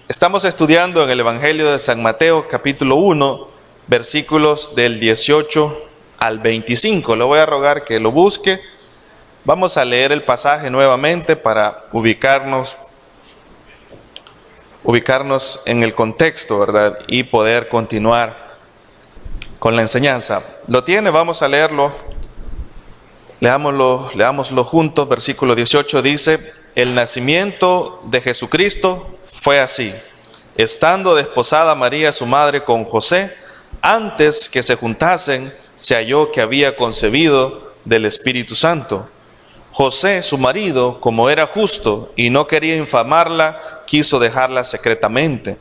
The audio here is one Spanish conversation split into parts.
Estamos estudiando en el Evangelio de San Mateo, capítulo 1, versículos del 18 al 25. Le voy a rogar que lo busque. Vamos a leer el pasaje nuevamente para ubicarnos en el contexto, ¿verdad? Y poder continuar con la enseñanza. ¿Lo tiene? Vamos a leerlo. Leámoslo juntos. Versículo 18 dice: el nacimiento de Jesucristo fue así. Estando desposada María, su madre, con José, antes que se juntasen, se halló que había concebido del Espíritu Santo. José, su marido, como era justo y no quería infamarla, quiso dejarla secretamente.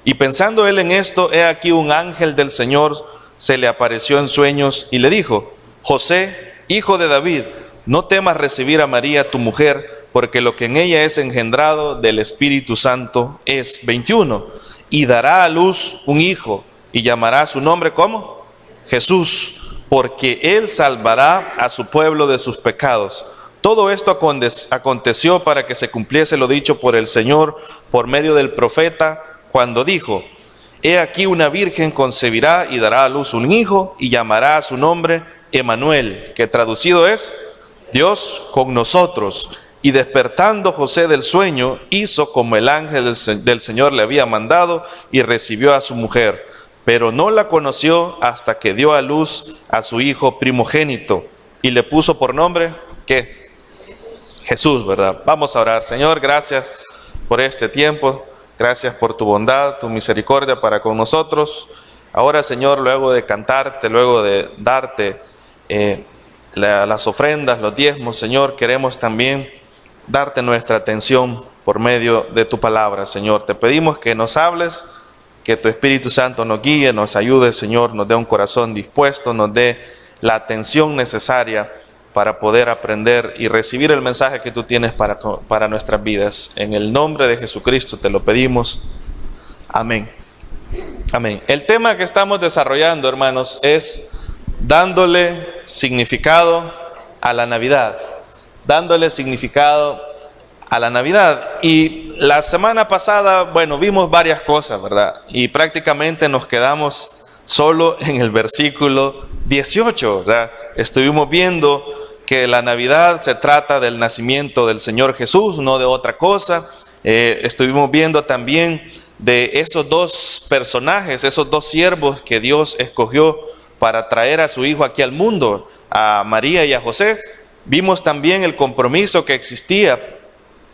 Y pensando él en esto, he aquí un ángel del Señor se le apareció en sueños y le dijo: José, hijo de David, no temas recibir a María tu mujer, porque lo que en ella es engendrado del Espíritu Santo es. 21. Y dará a luz un hijo, y llamará su nombre, ¿cómo? Jesús, porque él salvará a su pueblo de sus pecados. Todo esto aconteció para que se cumpliese lo dicho por el Señor por medio del profeta, cuando dijo: he aquí una virgen concebirá y dará a luz un hijo, y llamará a su nombre Emmanuel, que traducido es Dios con nosotros. Y despertando José del sueño, hizo como el ángel del Señor le había mandado, y recibió a su mujer. Pero no la conoció hasta que dio a luz a su hijo primogénito, y le puso por nombre, ¿qué? Jesús, ¿verdad? Vamos a orar. Señor, gracias por este tiempo, gracias por tu bondad, tu misericordia para con nosotros. Ahora, Señor, luego de cantarte, luego de darte las ofrendas, los diezmos, Señor, queremos también darte nuestra atención por medio de tu palabra, Señor. Te pedimos que nos hables, que tu Espíritu Santo nos guíe, nos ayude, Señor, nos dé un corazón dispuesto, nos dé la atención necesaria para poder aprender y recibir el mensaje que tú tienes para nuestras vidas. En el nombre de Jesucristo te lo pedimos. Amén. Amén. El tema que estamos desarrollando, hermanos, es dándole significado a la Navidad. Dándole significado a la Navidad. Y la semana pasada, bueno, vimos varias cosas, ¿verdad? Y prácticamente nos quedamos solo en el versículo 18, ¿verdad? Estuvimos viendo que la Navidad se trata del nacimiento del Señor Jesús, no de otra cosa. Estuvimos viendo también de esos dos personajes, esos dos siervos que Dios escogió para traer a su Hijo aquí al mundo, a María y a José. Vimos también el compromiso que existía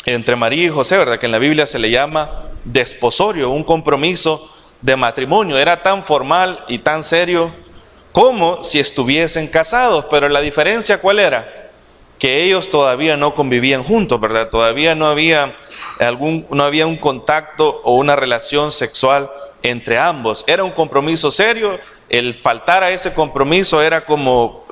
entre María y José, ¿verdad? Que en la Biblia se le llama desposorio, un compromiso de matrimonio. Era tan formal y tan serio como si estuviesen casados, pero la diferencia ¿cuál era? Que ellos todavía no convivían juntos, ¿verdad? Todavía no había un contacto o una relación sexual entre ambos. Era un compromiso serio. El faltar a ese compromiso era como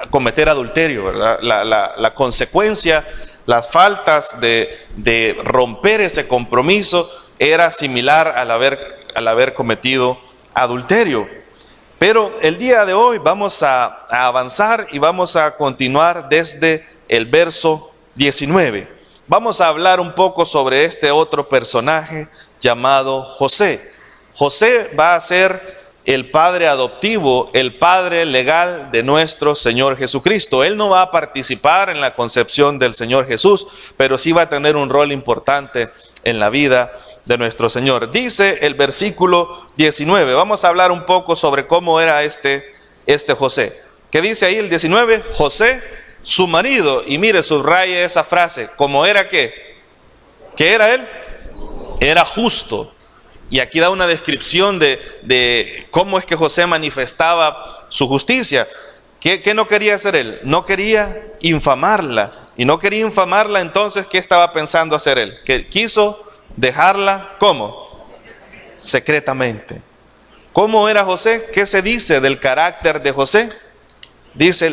cometer adulterio, ¿verdad? La consecuencia, las faltas de romper ese compromiso era similar al haber cometido adulterio. Pero el día de hoy vamos a avanzar y vamos a continuar desde el verso 19. Vamos a hablar un poco sobre este otro personaje llamado José. José va a ser el padre adoptivo, el padre legal de nuestro Señor Jesucristo. Él no va a participar en la concepción del Señor Jesús, pero sí va a tener un rol importante en la vida de nuestro Señor. Dice el versículo 19, vamos a hablar un poco sobre cómo era este José. ¿Qué dice ahí el 19? José, su marido, y mire, subraya esa frase, ¿cómo era qué? ¿Qué era él? Era justo. Y aquí da una descripción de cómo es que José manifestaba su justicia. ¿Qué no quería hacer él? No quería infamarla. Y no quería infamarla, entonces, ¿qué estaba pensando hacer él? Que quiso dejarla, ¿cómo? Secretamente. ¿Cómo era José? ¿Qué se dice del carácter de José?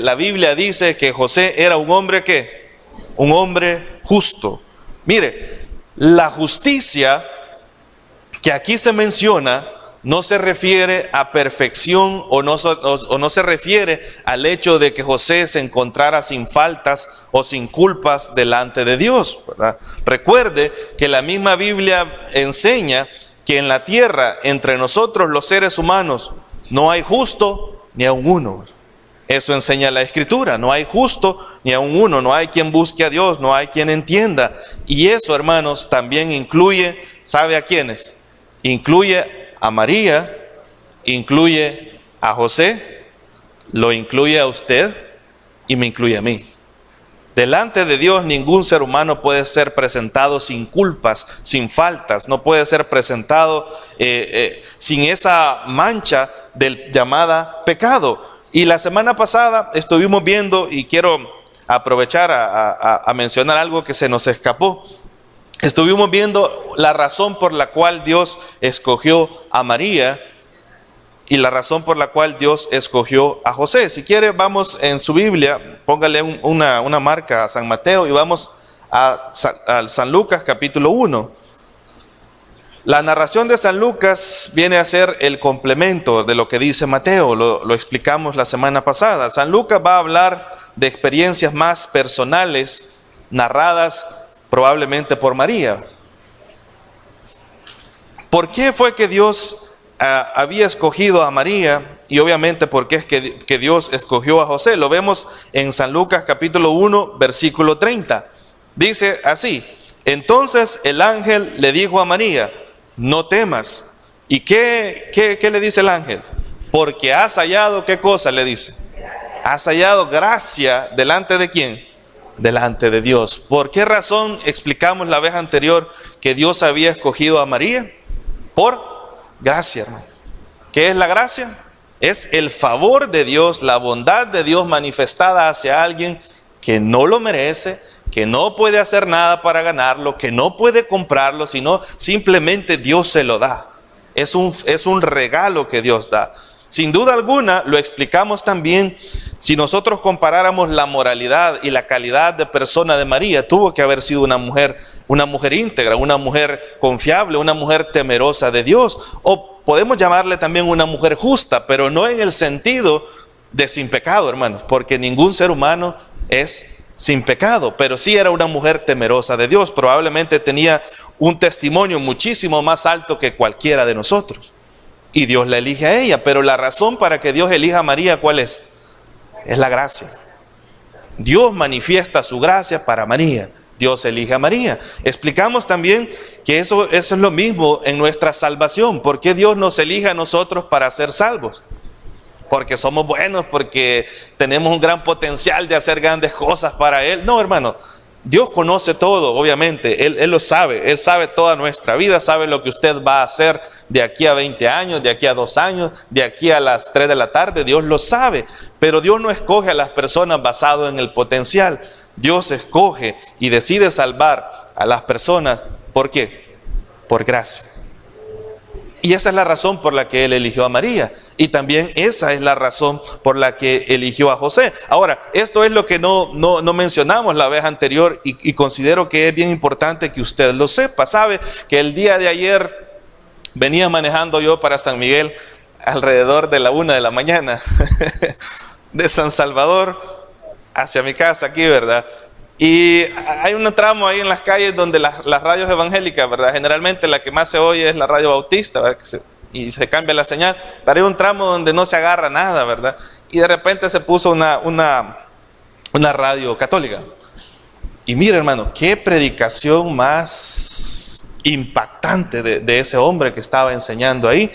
La Biblia dice que José era un hombre, ¿qué? Un hombre justo. Mire, la justicia que aquí se menciona no se refiere a perfección o no se refiere al hecho de que José se encontrara sin faltas o sin culpas delante de Dios, ¿verdad? Recuerde que la misma Biblia enseña que en la tierra, entre nosotros los seres humanos, no hay justo ni aun uno. Eso enseña la Escritura, no hay justo ni aun uno, no hay quien busque a Dios, no hay quien entienda. Y eso, hermanos, también incluye, ¿sabe a quiénes? Incluye a María, incluye a José, lo incluye a usted y me incluye a mí. Delante de Dios ningún ser humano puede ser presentado sin culpas, sin faltas, no puede ser presentado sin esa mancha llamada pecado. Y la semana pasada estuvimos viendo, y quiero aprovechar a mencionar algo que se nos escapó. Estuvimos viendo la razón por la cual Dios escogió a María y la razón por la cual Dios escogió a José. Si quiere, vamos en su Biblia, póngale una marca a San Mateo y vamos a San Lucas capítulo 1. La narración de San Lucas viene a ser el complemento de lo que dice Mateo, lo explicamos la semana pasada. San Lucas va a hablar de experiencias más personales, narradas probablemente por María. ¿Por qué fue que Dios había escogido a María? Y obviamente por qué es que Dios escogió a José. Lo vemos en San Lucas capítulo 1, versículo 30. Dice así: entonces el ángel le dijo a María, no temas. ¿Y qué le dice el ángel? Porque has hallado, ¿qué cosa le dice? Has hallado gracia delante de ¿quién? Delante de Dios. ¿Por qué razón explicamos la vez anterior que Dios había escogido a María? Por gracia, hermano. ¿Qué es la gracia? Es el favor de Dios, la bondad de Dios manifestada hacia alguien que no lo merece, que no puede hacer nada para ganarlo, que no puede comprarlo, sino simplemente Dios se lo da. Es un regalo que Dios da. Sin duda alguna, lo explicamos también, si nosotros comparáramos la moralidad y la calidad de persona de María, tuvo que haber sido una mujer íntegra, una mujer confiable, una mujer temerosa de Dios, o podemos llamarle también una mujer justa, pero no en el sentido de sin pecado, hermanos, porque ningún ser humano es sin pecado, pero sí era una mujer temerosa de Dios. Probablemente tenía un testimonio muchísimo más alto que cualquiera de nosotros. Y Dios la elige a ella. Pero la razón para que Dios elija a María, ¿cuál es? Es la gracia. Dios manifiesta su gracia para María. Dios elige a María. Explicamos también que eso es lo mismo en nuestra salvación. ¿Por qué Dios nos elige a nosotros para ser salvos? Porque somos buenos, porque tenemos un gran potencial de hacer grandes cosas para Él. No, hermano, Dios conoce todo, obviamente, Él lo sabe, Él sabe toda nuestra vida, sabe lo que usted va a hacer de aquí a 20 años, de aquí a 2 años, de aquí a las 3 de la tarde, Dios lo sabe. Pero Dios no escoge a las personas basado en el potencial. Dios escoge y decide salvar a las personas, ¿por qué? Por gracia. Y esa es la razón por la que Él eligió a María. Y también esa es la razón por la que eligió a José. Ahora, esto es lo que no mencionamos la vez anterior y considero que es bien importante que usted lo sepa. Sabe que el día de ayer venía manejando yo para San Miguel alrededor de la 1 de la mañana de San Salvador hacia mi casa aquí, ¿verdad? Y hay un tramo ahí en las calles donde las radios evangélicas, ¿verdad? Generalmente la que más se oye es la radio bautista, ¿verdad? Y se cambia la señal, pero hay un tramo donde no se agarra nada, ¿verdad? Y de repente se puso una radio católica. Y mire, hermano, qué predicación más impactante de ese hombre que estaba enseñando ahí.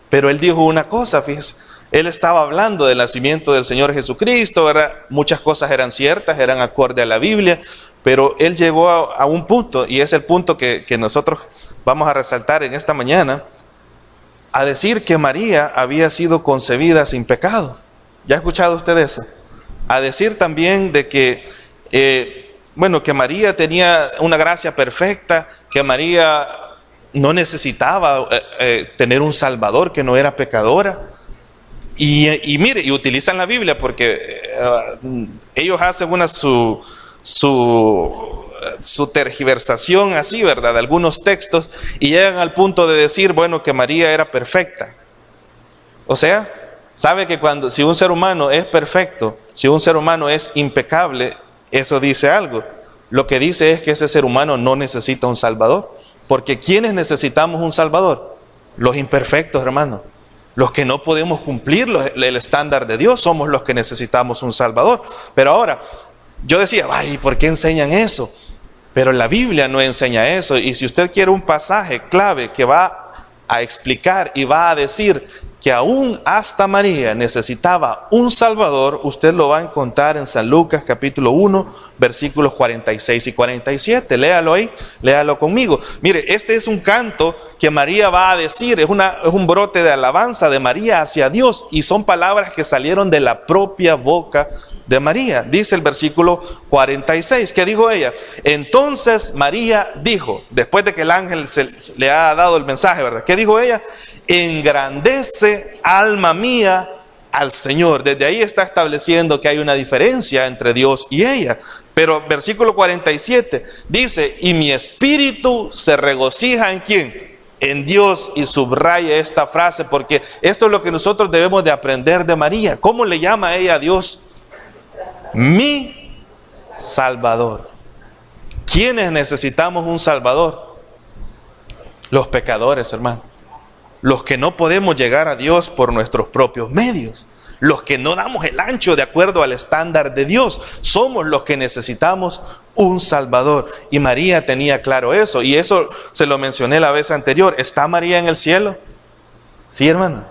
Pero él dijo una cosa, fíjese. Él estaba hablando del nacimiento del Señor Jesucristo, ¿verdad? Muchas cosas eran ciertas, eran acorde a la Biblia, pero él llegó a un punto, y es el punto que nosotros vamos a resaltar en esta mañana, a decir que María había sido concebida sin pecado. ¿Ya ha escuchado usted eso? A decir también de que, que María tenía una gracia perfecta, que María no necesitaba tener un Salvador, que no era pecadora. Y mire, y utilizan la Biblia porque ellos hacen su tergiversación así, ¿verdad? De algunos textos y llegan al punto de decir, bueno, que María era perfecta. O sea, sabe que si un ser humano es perfecto, si un ser humano es impecable, eso dice algo. Lo que dice es que ese ser humano no necesita un Salvador. Porque ¿quiénes necesitamos un Salvador? Los imperfectos, hermano. Los que no podemos cumplir el estándar de Dios, somos los que necesitamos un Salvador. Pero ahora, yo decía, ay, ¿por qué enseñan eso? Pero la Biblia no enseña eso. Y si usted quiere un pasaje clave que va a explicar y va a decir que aún hasta María necesitaba un Salvador, usted lo va a encontrar en San Lucas capítulo 1, versículos 46 y 47. Léalo ahí, léalo conmigo. Mire, este es un canto que María va a decir, es un brote de alabanza de María hacia Dios, y son palabras que salieron de la propia boca de María. Dice el versículo 46, ¿qué dijo ella? Entonces María dijo, después de que el ángel le ha dado el mensaje, ¿verdad? ¿Qué dijo ella? Engrandece, alma mía, al Señor. Desde ahí está estableciendo que hay una diferencia entre Dios y ella. Pero versículo 47 dice, y mi espíritu se regocija ¿en quién? En Dios. Y subraya esta frase porque esto es lo que nosotros debemos de aprender de María. ¿Cómo le llama ella a Dios? Mi Salvador. ¿Quiénes necesitamos un Salvador? Los pecadores, hermano. Los que no podemos llegar a Dios por nuestros propios medios. Los que no damos el ancho de acuerdo al estándar de Dios. Somos los que necesitamos un Salvador. Y María tenía claro eso. Y eso se lo mencioné la vez anterior. ¿Está María en el cielo? Sí, hermano.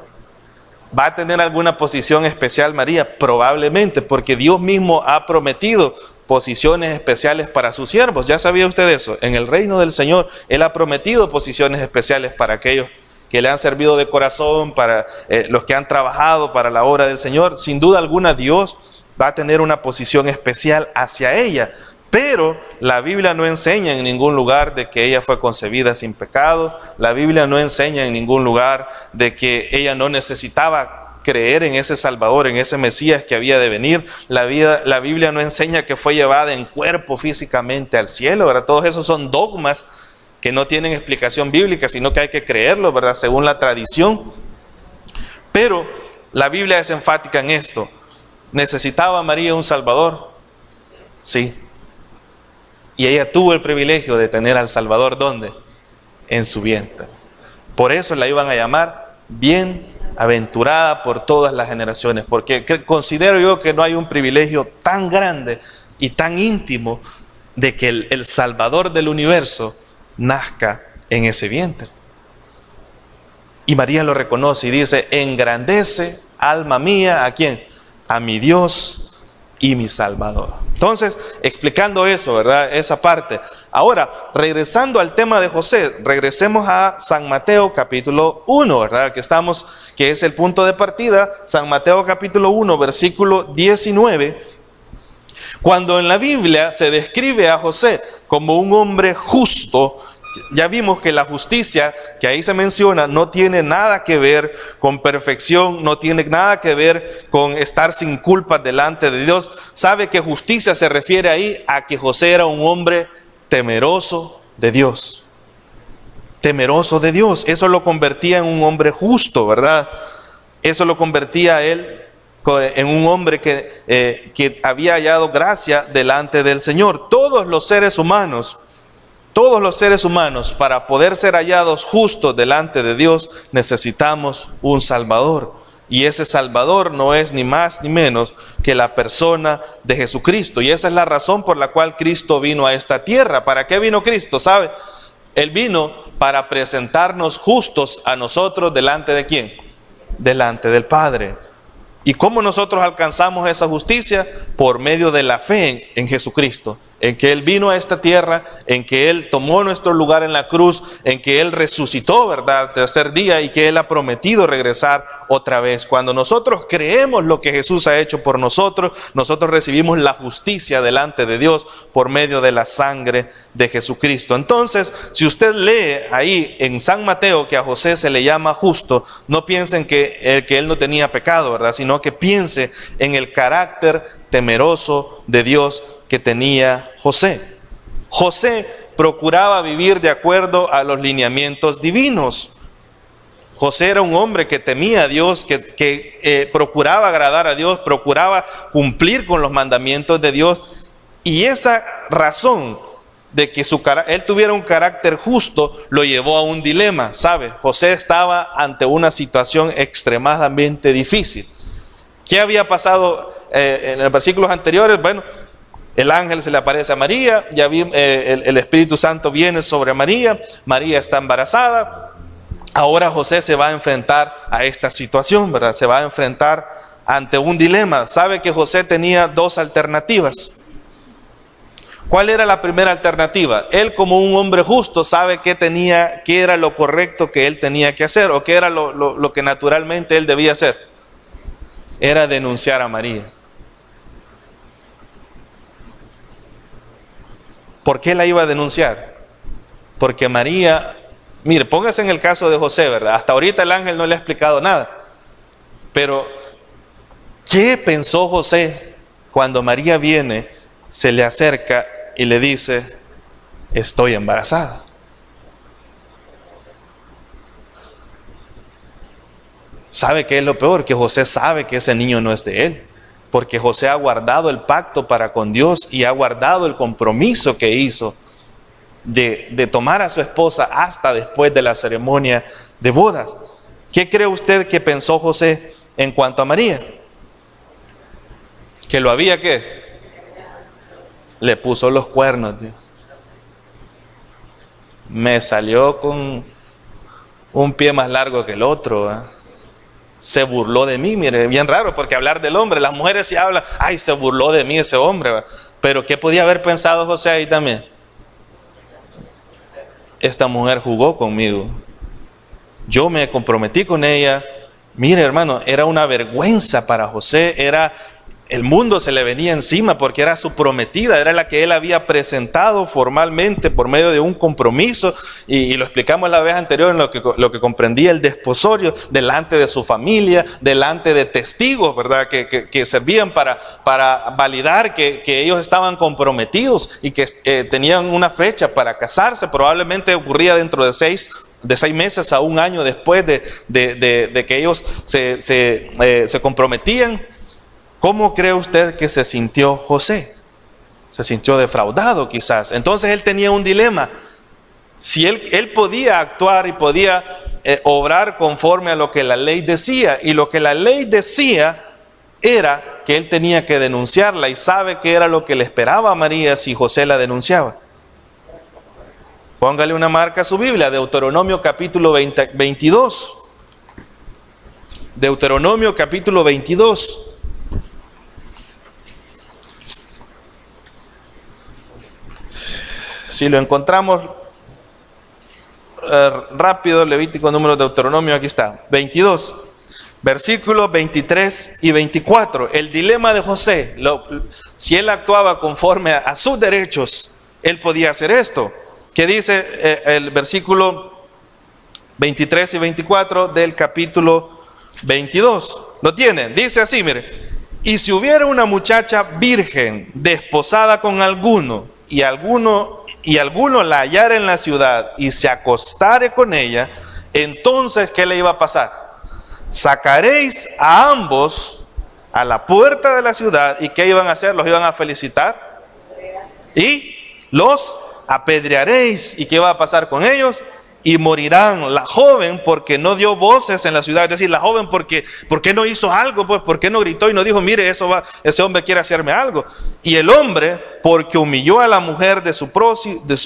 ¿Va a tener alguna posición especial María? Probablemente, porque Dios mismo ha prometido posiciones especiales para sus siervos. ¿Ya sabía usted eso? En el reino del Señor, Él ha prometido posiciones especiales para aquellos que le han servido de corazón, para los que han trabajado para la obra del Señor. Sin duda alguna, Dios va a tener una posición especial hacia ella. Pero la Biblia no enseña en ningún lugar de que ella fue concebida sin pecado. La Biblia no enseña en ningún lugar de que ella no necesitaba creer en ese Salvador, en ese Mesías que había de venir. La Biblia no enseña que fue llevada en cuerpo físicamente al cielo, ¿verdad? Todos esos son dogmas que no tienen explicación bíblica, sino que hay que creerlo, ¿verdad? Según la tradición. Pero la Biblia es enfática en esto. ¿Necesitaba María un Salvador? Sí. Y ella tuvo el privilegio de tener al Salvador, ¿dónde? En su vientre. Por eso la iban a llamar bienaventurada por todas las generaciones, porque considero yo que no hay un privilegio tan grande y tan íntimo de que el Salvador del universo nazca en ese vientre. Y María lo reconoce y dice, engrandece, alma mía, ¿a quién? A mi Dios y mi Salvador. Entonces, explicando eso, ¿verdad? Esa parte. Ahora, regresando al tema de José, regresemos a San Mateo capítulo 1, ¿verdad? Que es el punto de partida. San Mateo capítulo 1, versículo 19. Cuando en la Biblia se describe a José como un hombre justo, ya vimos que la justicia que ahí se menciona no tiene nada que ver con perfección, no tiene nada que ver con estar sin culpa delante de Dios. Sabe que justicia se refiere ahí a que José era un hombre temeroso de Dios. Temeroso de Dios, eso lo convertía en un hombre justo, ¿verdad? Eso lo convertía a él en un hombre que había hallado gracia delante del Señor. Todos los seres humanos, para poder ser hallados justos delante de Dios, necesitamos un Salvador. Y ese Salvador no es ni más ni menos que la persona de Jesucristo. Y esa es la razón por la cual Cristo vino a esta tierra. ¿Para qué vino Cristo? ¿Sabe? Él vino para presentarnos justos a nosotros delante de ¿quién? Delante del Padre. ¿Y cómo nosotros alcanzamos esa justicia? Por medio de la fe en Jesucristo, en que Él vino a esta tierra, en que Él tomó nuestro lugar en la cruz, en que Él resucitó, ¿verdad?, al tercer día, y que Él ha prometido regresar otra vez. Cuando nosotros creemos lo que Jesús ha hecho por nosotros, nosotros recibimos la justicia delante de Dios por medio de la sangre de Jesucristo. Entonces, si usted lee ahí en San Mateo que a José se le llama justo, no piensen que él no tenía pecado, ¿verdad?, sino que piense en el carácter temeroso de Dios que tenía José. José procuraba vivir de acuerdo a los lineamientos divinos. José era un hombre que temía a Dios, que procuraba agradar a Dios, procuraba cumplir con los mandamientos de Dios. Y esa razón de que él tuviera un carácter justo, lo llevó a un dilema, ¿sabe? José estaba ante una situación extremadamente difícil. ¿Qué había pasado en los versículos anteriores? Bueno, el ángel se le aparece a María, el Espíritu Santo viene sobre María, María está embarazada. Ahora José se va a enfrentar a esta situación, ¿verdad? Se va a enfrentar ante un dilema. Sabe que José tenía dos alternativas. ¿Cuál era la primera alternativa? Él, como un hombre justo, sabe qué era lo correcto que él tenía que hacer, o qué era lo que naturalmente él debía hacer. Era denunciar a María. ¿Por qué la iba a denunciar? Porque María, mire, póngase en el caso de José, ¿verdad? Hasta ahorita el ángel no le ha explicado nada. Pero, ¿qué pensó José cuando María viene, se le acerca y le dice, estoy embarazada? ¿Sabe qué es lo peor? Que José sabe que ese niño no es de él. Porque José ha guardado el pacto para con Dios y ha guardado el compromiso que hizo de tomar a su esposa hasta después de la ceremonia de bodas. ¿Qué cree usted que pensó José en cuanto a María? Que lo había, ¿qué? Le puso los cuernos. Dios. Me salió con un pie más largo que el otro, ¿eh? Se burló de mí, mire, bien raro, porque hablar del hombre, las mujeres sí hablan, ay, se burló de mí ese hombre, ¿verdad? Pero ¿qué podía haber pensado José ahí también? Esta mujer jugó conmigo, yo me comprometí con ella. Mire, hermano, era una vergüenza para José, el mundo se le venía encima porque era su prometida, era la que él había presentado formalmente por medio de un compromiso, y lo explicamos la vez anterior en lo que comprendía el desposorio, delante de su familia, delante de testigos, ¿verdad? Que servían para validar que ellos estaban comprometidos y que tenían una fecha para casarse. Probablemente ocurría dentro de seis meses a un año después de que ellos se comprometían. ¿Cómo cree usted que se sintió José? Se sintió defraudado quizás. Entonces él tenía un dilema. Si él podía actuar y podía obrar conforme a lo que la ley decía. Y lo que la ley decía era que él tenía que denunciarla. Y sabe que era lo que le esperaba a María si José la denunciaba. Póngale una marca a su Biblia. Deuteronomio capítulo 22. Deuteronomio capítulo 22. Si lo encontramos rápido, Levítico, número, Deuteronomio, aquí está, 22, versículos 23 y 24. El dilema de José, si él actuaba conforme a sus derechos, él podía hacer esto. ¿Qué dice el versículo 23 y 24 del capítulo 22? ¿Lo tienen? Dice así, mire: y si hubiera una muchacha virgen desposada con alguno, y alguno la hallara en la ciudad y se acostare con ella, entonces ¿qué le iba a pasar? Sacaréis a ambos a la puerta de la ciudad, y ¿qué iban a hacer? Los iban a felicitar y los apedrearéis. ¿Y qué va a pasar con ellos? Y morirán. La joven, porque no dio voces en la ciudad, es decir, la joven ¿por qué no hizo algo? Pues, ¿por qué no gritó y no dijo, mire, ese hombre quiere hacerme algo? Y el hombre, porque humilló a la mujer de su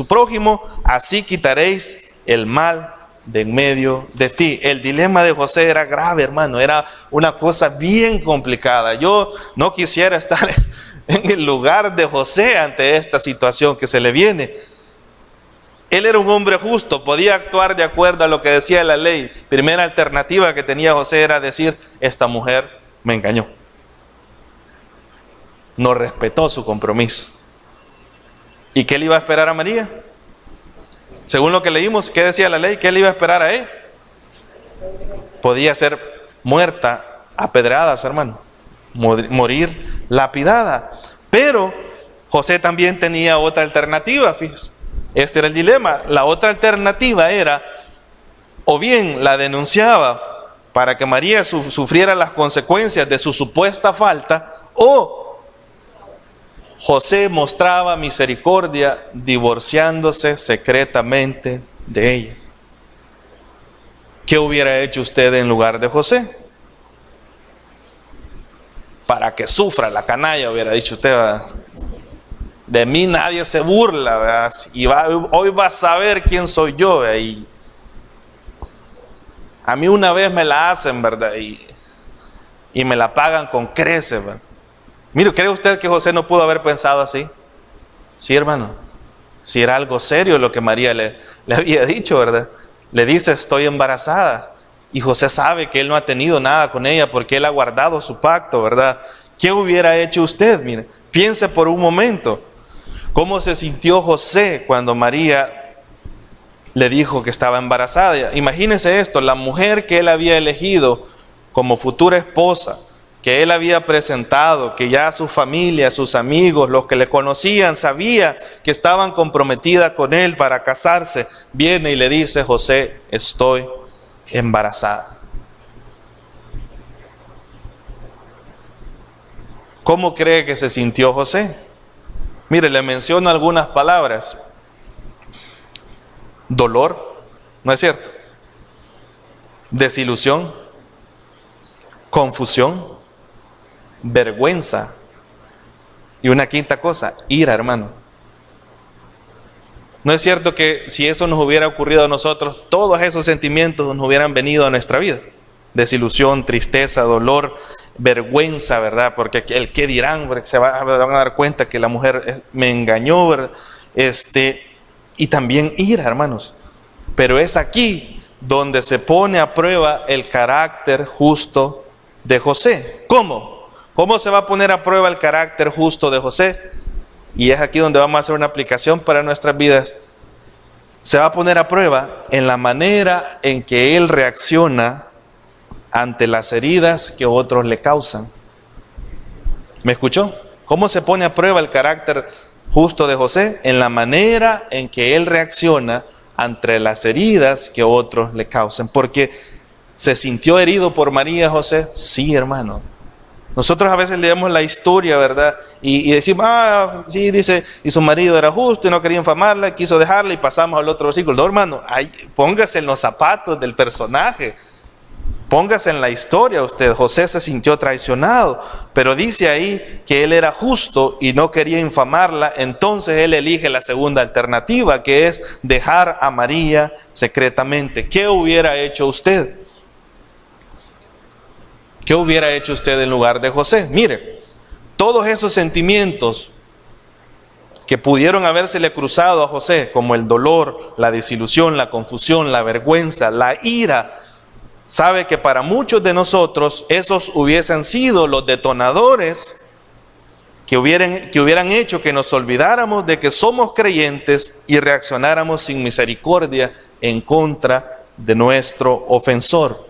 prójimo, así quitaréis el mal de en medio de ti. El dilema de José era grave, hermano, era una cosa bien complicada. Yo no quisiera estar en el lugar de José ante esta situación que se le viene. Él era un hombre justo, podía actuar de acuerdo a lo que decía la ley. Primera alternativa que tenía José era decir, esta mujer me engañó. No respetó su compromiso. ¿Y qué le iba a esperar a María? Según lo que leímos, ¿qué decía la ley? ¿Qué le iba a esperar a él? Podía ser muerta a pedradas, hermano. Morir lapidada. Pero José también tenía otra alternativa, fíjese. Este era el dilema. La otra alternativa era, o bien la denunciaba para que María sufriera las consecuencias de su supuesta falta, o José mostraba misericordia divorciándose secretamente de ella. ¿Qué hubiera hecho usted en lugar de José? Para que sufra la canalla, hubiera dicho usted, ¿verdad? De mí nadie se burla, ¿verdad? Y hoy va a saber quién soy yo, ¿verdad? Y a mí una vez me la hacen, ¿verdad? Y me la pagan con creces, ¿verdad? Mire, ¿cree usted que José no pudo haber pensado así? Sí, hermano. Si era algo serio lo que María le había dicho, ¿verdad? Le dice, estoy embarazada. Y José sabe que él no ha tenido nada con ella porque él ha guardado su pacto, ¿verdad? ¿Qué hubiera hecho usted? Mire, piense por un momento. ¿Cómo se sintió José cuando María le dijo que estaba embarazada? Imagínese esto, la mujer que él había elegido como futura esposa, que él había presentado, que ya su familia, sus amigos, los que le conocían, sabía que estaban comprometidas con él para casarse, viene y le dice, José, estoy embarazada. ¿Cómo cree que se sintió José? Mire, le menciono algunas palabras. Dolor, ¿no es cierto? Desilusión, confusión, vergüenza y una quinta cosa, ira, hermano. ¿No es cierto que si eso nos hubiera ocurrido a nosotros, todos esos sentimientos nos hubieran venido a nuestra vida? Desilusión, tristeza, dolor, vergüenza, ¿verdad? Porque el qué dirán, porque van a dar cuenta que la mujer me engañó, ¿verdad? Y también ira, hermanos. Pero es aquí donde se pone a prueba el carácter justo de José. ¿Cómo? ¿Cómo se va a poner a prueba el carácter justo de José? Y es aquí donde vamos a hacer una aplicación para nuestras vidas. Se va a poner a prueba en la manera en que él reacciona ante las heridas que otros le causan. ¿Me escuchó? ¿Cómo se pone a prueba el carácter justo de José? En la manera en que él reacciona ante las heridas que otros le causan. Porque ¿se sintió herido por María José? Sí, hermano. Nosotros a veces leemos la historia, ¿verdad? Y decimos, sí, dice, y su marido era justo y no quería infamarla, quiso dejarla, y pasamos al otro versículo. No, hermano, póngase en los zapatos del personaje. Póngase en la historia usted. José se sintió traicionado, pero dice ahí que él era justo y no quería infamarla. Entonces él elige la segunda alternativa, que es dejar a María secretamente. ¿Qué hubiera hecho usted? ¿Qué hubiera hecho usted en lugar de José? Mire, todos esos sentimientos que pudieron habérsele cruzado a José, como el dolor, la desilusión, la confusión, la vergüenza, la ira, sabe que para muchos de nosotros esos hubiesen sido los detonadores que hubieran hecho que nos olvidáramos de que somos creyentes y reaccionáramos sin misericordia en contra de nuestro ofensor,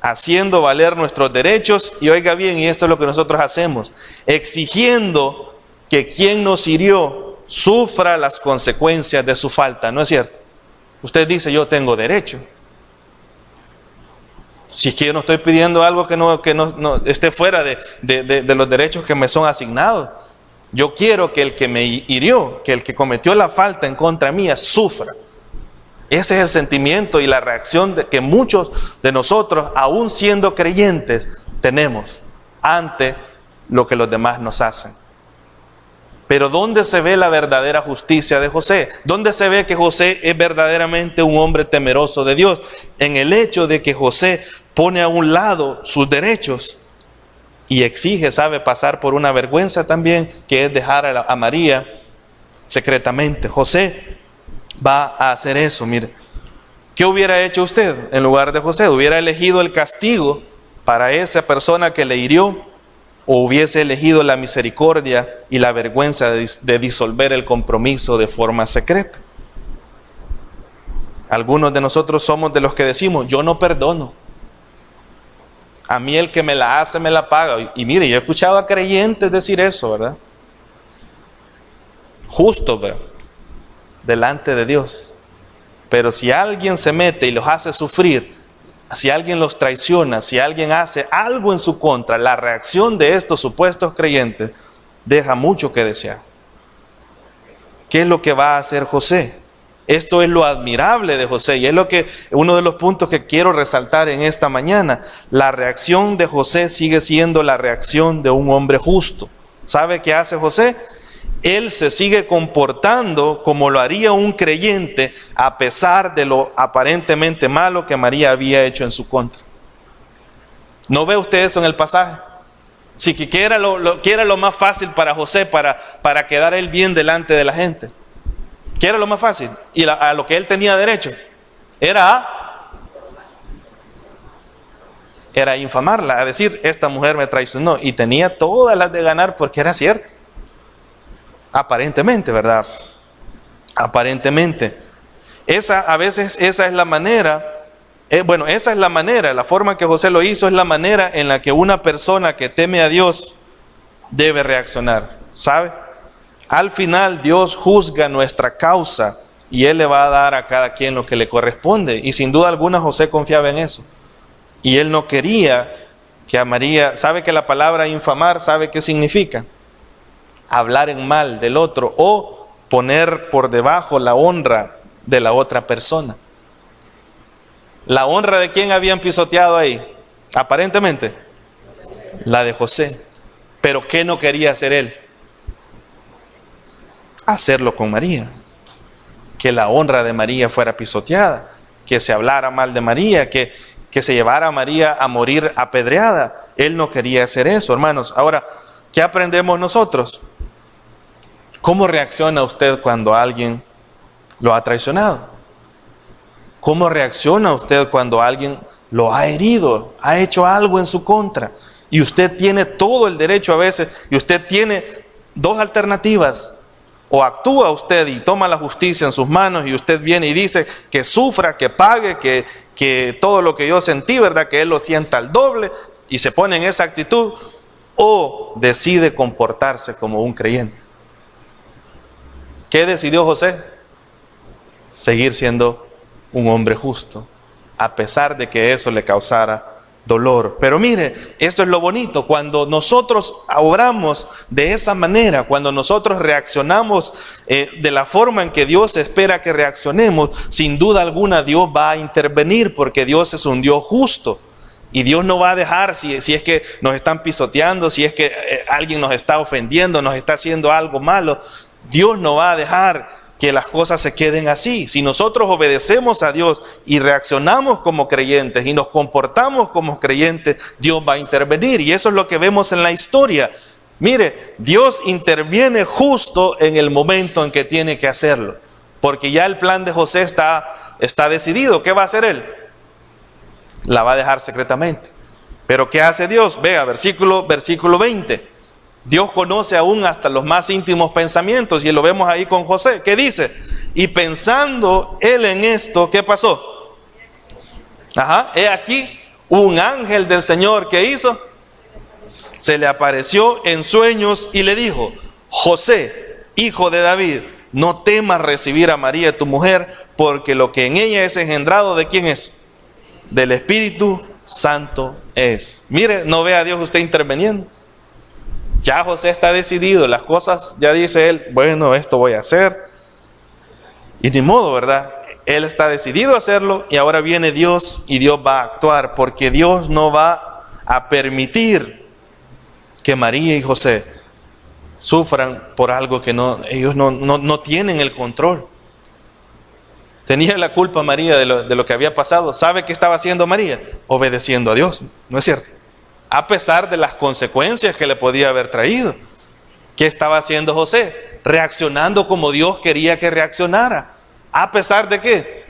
haciendo valer nuestros derechos. Y oiga bien, y esto es lo que nosotros hacemos, exigiendo que quien nos hirió sufra las consecuencias de su falta. ¿No es cierto? Usted dice, yo tengo derecho. Si es que yo no estoy pidiendo algo que no esté fuera de los derechos que me son asignados. Yo quiero que el que me hirió, que el que cometió la falta en contra mía, sufra. Ese es el sentimiento y la reacción que muchos de nosotros, aún siendo creyentes, tenemos ante lo que los demás nos hacen. Pero ¿dónde se ve la verdadera justicia de José? ¿Dónde se ve que José es verdaderamente un hombre temeroso de Dios? En el hecho de que José pone a un lado sus derechos y exige, sabe, pasar por una vergüenza también, que es dejar a María secretamente. José va a hacer eso. Mire, ¿qué hubiera hecho usted en lugar de José? ¿Hubiera elegido el castigo para esa persona que le hirió, o hubiese elegido la misericordia y la vergüenza de disolver el compromiso de forma secreta? Algunos de nosotros somos de los que decimos, yo no perdono, a mí el que me la hace me la paga. Y mire, yo he escuchado a creyentes decir eso, ¿verdad? Justo, ¿verdad?, delante de Dios. Pero si alguien se mete y los hace sufrir, si alguien los traiciona, si alguien hace algo en su contra, la reacción de estos supuestos creyentes deja mucho que desear. ¿Qué es lo que va a hacer José? Esto es lo admirable de José y es uno de los puntos que quiero resaltar en esta mañana. La reacción de José sigue siendo la reacción de un hombre justo. ¿Sabe qué hace José? Él se sigue comportando como lo haría un creyente a pesar de lo aparentemente malo que María había hecho en su contra. ¿No ve usted eso en el pasaje? Si que era lo más fácil para José para quedar él bien delante de la gente. ¿Qué era lo más fácil? Y a lo que él tenía derecho era infamarla, a decir, esta mujer me traicionó. Y tenía todas las de ganar porque era cierto. Aparentemente, ¿verdad? Aparentemente. A veces esa es la manera. Esa es la manera, la forma que José lo hizo es la manera en la que una persona que teme a Dios debe reaccionar, ¿sabe? Al final Dios juzga nuestra causa y Él le va a dar a cada quien lo que le corresponde. Y sin duda alguna José confiaba en eso. Y él no quería que a María, ¿sabe que la palabra infamar, sabe qué significa? Hablar en mal del otro o poner por debajo la honra de la otra persona. ¿La honra de quién habían pisoteado ahí? Aparentemente, la de José. ¿Pero qué no quería hacer él? Hacerlo con María. Que la honra de María fuera pisoteada, que se hablara mal de María, que se llevara a María a morir apedreada. Él no quería hacer eso, hermanos. Ahora, ¿qué aprendemos nosotros? ¿Cómo reacciona usted cuando alguien lo ha traicionado? ¿Cómo reacciona usted cuando alguien lo ha herido, ha hecho algo en su contra? Y usted tiene todo el derecho a veces, y usted tiene dos alternativas. O actúa usted y toma la justicia en sus manos y usted viene y dice que sufra, que pague, que todo lo que yo sentí, ¿verdad? Que él lo sienta al doble y se pone en esa actitud. O decide comportarse como un creyente. ¿Qué decidió José? Seguir siendo un hombre justo, a pesar de que eso le causara dolor. Pero mire, esto es lo bonito, cuando nosotros obramos de esa manera, cuando nosotros reaccionamos de la forma en que Dios espera que reaccionemos, sin duda alguna Dios va a intervenir, porque Dios es un Dios justo. Y Dios no va a dejar, si es que nos están pisoteando, si es que alguien nos está ofendiendo, nos está haciendo algo malo, Dios no va a dejar que las cosas se queden así. Si nosotros obedecemos a Dios y reaccionamos como creyentes y nos comportamos como creyentes, Dios va a intervenir. Y eso es lo que vemos en la historia. Mire, Dios interviene justo en el momento en que tiene que hacerlo. Porque ya el plan de José está decidido. ¿Qué va a hacer él? La va a dejar secretamente. Pero ¿qué hace Dios? Vea, versículo 20. Dios conoce aún hasta los más íntimos pensamientos y lo vemos ahí con José. ¿Qué dice? Y pensando él en esto, ¿qué pasó? He aquí un ángel del Señor, ¿qué hizo? Se le apareció en sueños y le dijo: José, hijo de David, no temas recibir a María tu mujer, porque lo que en ella es engendrado, ¿de quién es? Del Espíritu Santo es. Mire, no ve a Dios usted interviniendo. Ya José está decidido, las cosas, ya dice él, bueno, esto voy a hacer. Y ni modo, ¿verdad? Él está decidido a hacerlo y ahora viene Dios y Dios va a actuar, porque Dios no va a permitir que María y José sufran por algo que ellos no tienen el control. Tenía la culpa María de lo que había pasado. ¿Sabe qué estaba haciendo María? Obedeciendo a Dios, ¿no es cierto? A pesar de las consecuencias que le podía haber traído. ¿Qué estaba haciendo José? Reaccionando como Dios quería que reaccionara. ¿A pesar de qué?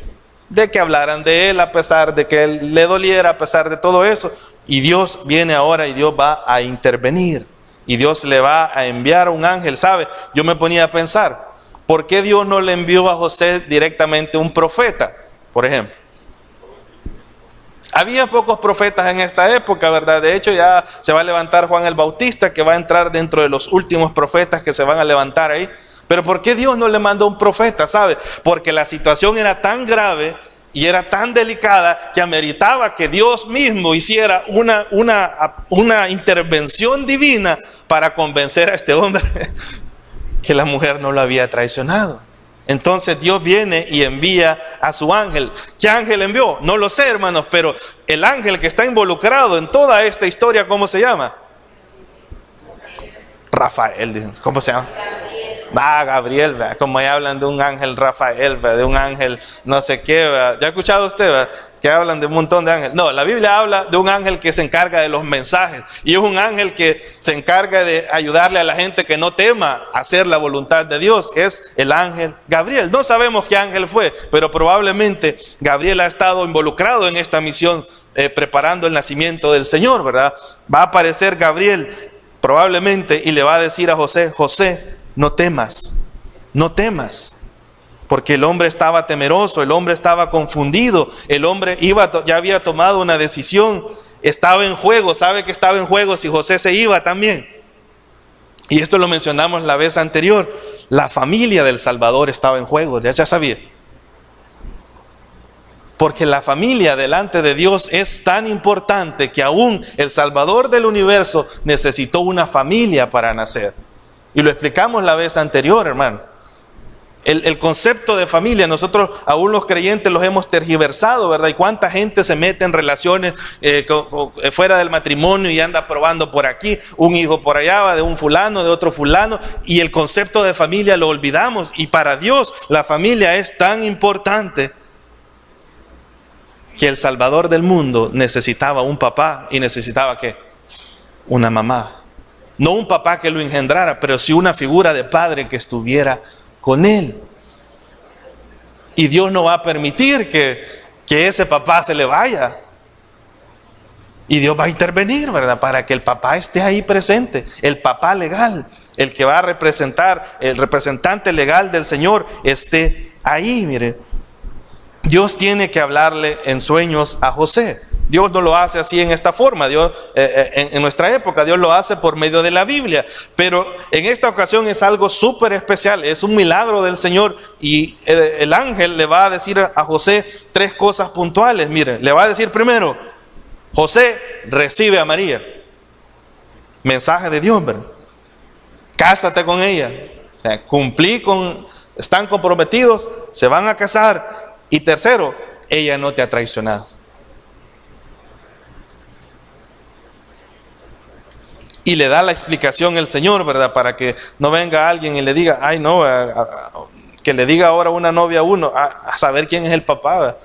De que hablaran de él, a pesar de que él le doliera, a pesar de todo eso. Y Dios viene ahora y Dios va a intervenir. Y Dios le va a enviar un ángel. ¿Sabe? Yo me ponía a pensar, ¿por qué Dios no le envió a José directamente un profeta, por ejemplo? Había pocos profetas en esta época, ¿verdad? De hecho, ya se va a levantar Juan el Bautista, que va a entrar dentro de los últimos profetas que se van a levantar ahí. Pero ¿por qué Dios no le mandó un profeta, sabe? Porque la situación era tan grave y era tan delicada que ameritaba que Dios mismo hiciera una intervención divina para convencer a este hombre que la mujer no lo había traicionado. Entonces Dios viene y envía a su ángel. ¿Qué ángel envió? No lo sé, hermanos, pero el ángel que está involucrado en toda esta historia, ¿cómo se llama? Rafael. ¿Cómo se llama? Gabriel, ¿verdad? Como ya hablan de un ángel Rafael, ¿verdad? De un ángel no sé qué, ¿verdad? ¿Ya ha escuchado usted, ¿verdad? Que hablan de un montón de ángeles? No, la Biblia habla de un ángel que se encarga de los mensajes, y es un ángel que se encarga de ayudarle a la gente que no tema hacer la voluntad de Dios. Es el ángel Gabriel. No sabemos qué ángel fue, pero probablemente Gabriel ha estado involucrado en esta misión, preparando el nacimiento del Señor, ¿verdad? Va a aparecer Gabriel probablemente y le va a decir a José: José, no temas, no temas. Porque el hombre estaba temeroso, el hombre estaba confundido, el hombre ya había tomado una decisión, estaba en juego. ¿Sabe que estaba en juego si José se iba también? Y esto lo mencionamos la vez anterior. La familia del Salvador estaba en juego, ya sabía. Porque la familia delante de Dios es tan importante que aún el Salvador del universo necesitó una familia para nacer. Y lo explicamos la vez anterior, hermano. El concepto de familia, nosotros aún los creyentes los hemos tergiversado, ¿verdad? Y cuánta gente se mete en relaciones fuera del matrimonio y anda probando por aquí, un hijo por allá, va de un fulano, de otro fulano, y el concepto de familia lo olvidamos. Y para Dios la familia es tan importante que el Salvador del mundo necesitaba un papá. ¿Y necesitaba qué? Una mamá. No un papá que lo engendrara, pero sí una figura de padre que estuviera con él. Y Dios no va a permitir que ese papá se le vaya. Y Dios va a intervenir, ¿verdad? Para que el papá esté ahí presente. El papá legal, el que va a representar, el representante legal del Señor, esté ahí. Mire, Dios tiene que hablarle en sueños a José. Dios no lo hace así en esta forma. Dios, en nuestra época, Dios lo hace por medio de la Biblia. Pero en esta ocasión es algo súper especial. Es un milagro del Señor. Y el ángel le va a decir a José 3 cosas puntuales. Mire, le va a decir primero: José, recibe a María. Mensaje de Dios, ¿verdad? Cásate con ella. O sea, están comprometidos, se van a casar. Y tercero, ella no te ha traicionado. Y le da la explicación el Señor, ¿verdad? Para que no venga alguien y le diga: ay no, que le diga ahora una novia a uno, a saber quién es el papá, ¿verdad?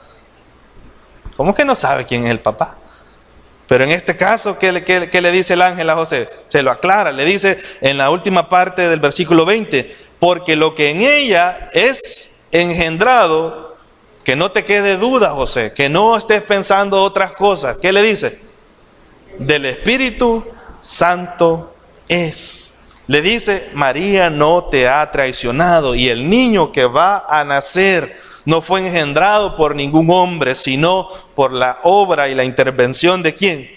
¿Cómo que no sabe quién es el papá? Pero en este caso, ¿qué le dice el ángel a José? Se lo aclara, le dice en la última parte del versículo 20: porque lo que en ella es engendrado, que no te quede duda, José, que no estés pensando otras cosas. ¿Qué le dice? Del Espíritu Santo es. Le dice: María no te ha traicionado, y el niño que va a nacer no fue engendrado por ningún hombre, sino por la obra y la intervención ¿de quién?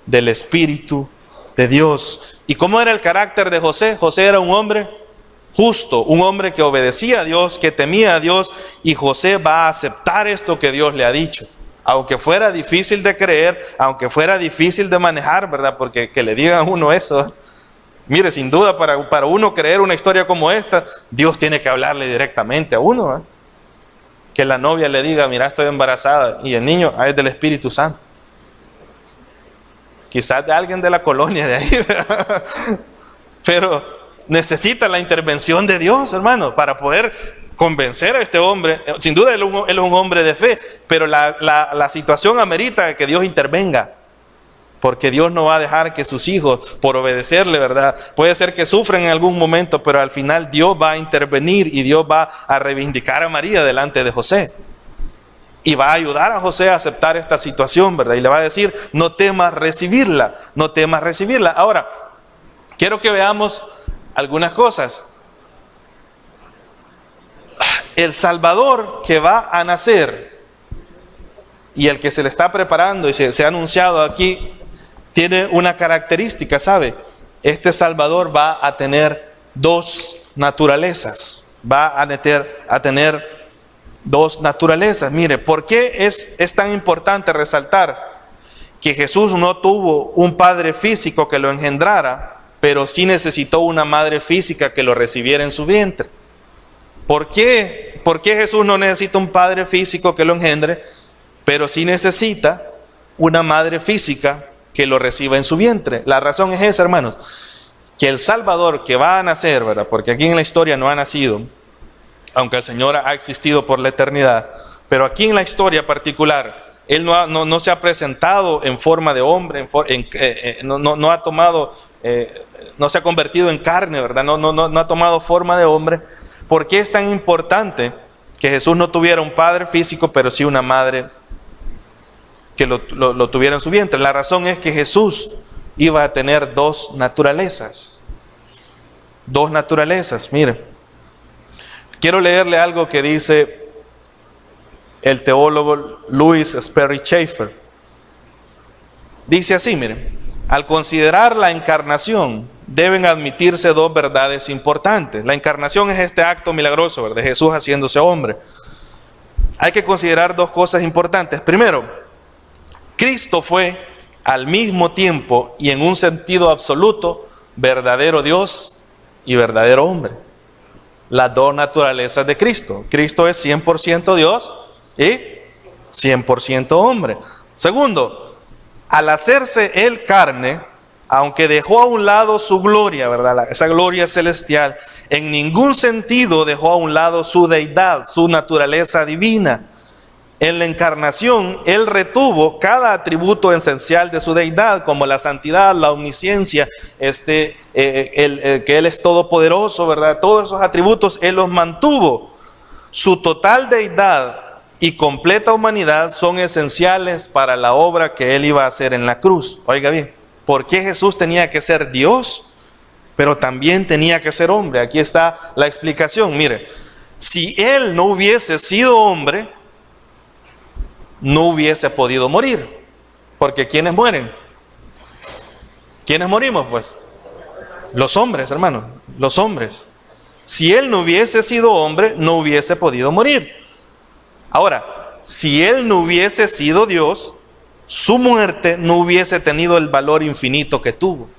Del Espíritu de Dios. ¿Y cómo era el carácter de José? José era un hombre justo, un hombre que obedecía a Dios, que temía a Dios, y José va a aceptar esto que Dios le ha dicho. Aunque fuera difícil de creer, aunque fuera difícil de manejar, ¿verdad? Porque que le digan a uno eso. Mire, sin duda, para uno creer una historia como esta, Dios tiene que hablarle directamente a uno, ¿eh? Que la novia le diga: mira, estoy embarazada, y el niño es del Espíritu Santo. Quizás de alguien de la colonia de ahí, ¿verdad? Pero necesita la intervención de Dios, hermano, para poder convencer a este hombre. Sin duda él es un hombre de fe, pero la situación amerita que Dios intervenga, porque Dios no va a dejar que sus hijos, por obedecerle, ¿verdad? Puede ser que sufran en algún momento, pero al final Dios va a intervenir y Dios va a reivindicar a María delante de José. Y va a ayudar a José a aceptar esta situación, ¿verdad? Y le va a decir: no temas recibirla, no temas recibirla. Ahora, quiero que veamos algunas cosas. El Salvador que va a nacer y el que se le está preparando y se ha anunciado aquí, tiene una característica, ¿sabe? Este Salvador va a tener 2 naturalezas. Va a tener dos naturalezas. Mire, ¿por qué es tan importante resaltar que Jesús no tuvo un padre físico que lo engendrara, pero sí necesitó una madre física que lo recibiera en su vientre? ¿Por qué Jesús no necesita un padre físico que lo engendre, pero sí necesita una madre física que lo reciba en su vientre? La razón es esa, hermanos, que el Salvador que va a nacer, ¿verdad? Porque aquí en la historia no ha nacido, aunque el Señor ha existido por la eternidad, pero aquí en la historia particular, Él no se ha presentado en forma de hombre, no ha tomado, no se ha convertido en carne, ¿verdad? No ha tomado forma de hombre. ¿Por qué es tan importante que Jesús no tuviera un padre físico, pero sí una madre que lo tuviera en su vientre? La razón es que Jesús iba a tener dos naturalezas. Dos naturalezas, mire. Quiero leerle algo que dice el teólogo Louis Sperry Chafer. Dice así, mire: al considerar la encarnación, deben admitirse dos verdades importantes. La encarnación es este acto milagroso, ¿verdad?, de Jesús haciéndose hombre. Hay que considerar dos cosas importantes. Primero, Cristo fue al mismo tiempo y en un sentido absoluto verdadero Dios y verdadero hombre. Las dos naturalezas de Cristo. Cristo es 100% Dios y 100% hombre. Segundo, al hacerse Él carne, aunque dejó a un lado su gloria, ¿verdad?, esa gloria celestial, en ningún sentido dejó a un lado su deidad, su naturaleza divina. En la encarnación, Él retuvo cada atributo esencial de su deidad, como la santidad, la omnisciencia, que Él es todopoderoso, ¿verdad? Todos esos atributos Él los mantuvo. Su total deidad y completa humanidad son esenciales para la obra que Él iba a hacer en la cruz. Oiga bien, ¿por qué Jesús tenía que ser Dios, pero también tenía que ser hombre? Aquí está la explicación. Mire, si Él no hubiese sido hombre, no hubiese podido morir. Porque ¿quiénes mueren? ¿Quiénes morimos, pues? Los hombres, hermanos, los hombres. Si Él no hubiese sido hombre, no hubiese podido morir. Ahora, si Él no hubiese sido Dios, su muerte no hubiese tenido el valor infinito que tuvo.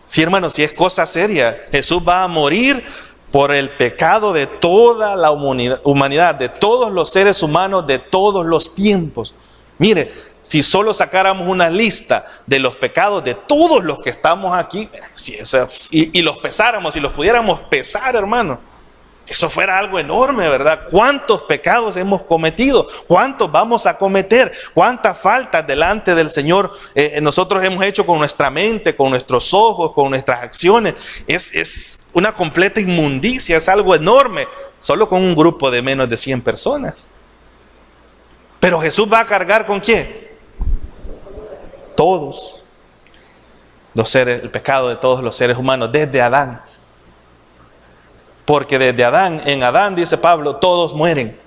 Sí, hermanos, si es cosa seria. Jesús va a morir por el pecado de toda la humanidad, de todos los seres humanos, de todos los tiempos. Mire, si solo sacáramos una lista de los pecados de todos los que estamos aquí, y los pesáramos, y los pudiéramos pesar, hermano, eso fuera algo enorme, ¿verdad? ¿Cuántos pecados hemos cometido? ¿Cuántos vamos a cometer? ¿Cuántas faltas delante del Señor nosotros hemos hecho con nuestra mente, con nuestros ojos, con nuestras acciones? Es una completa inmundicia, es algo enorme, solo con un grupo de menos de 100 personas. Pero Jesús va a cargar ¿con quién? Todos los seres, el pecado de todos los seres humanos, desde Adán. Porque desde Adán, en Adán, dice Pablo, todos mueren.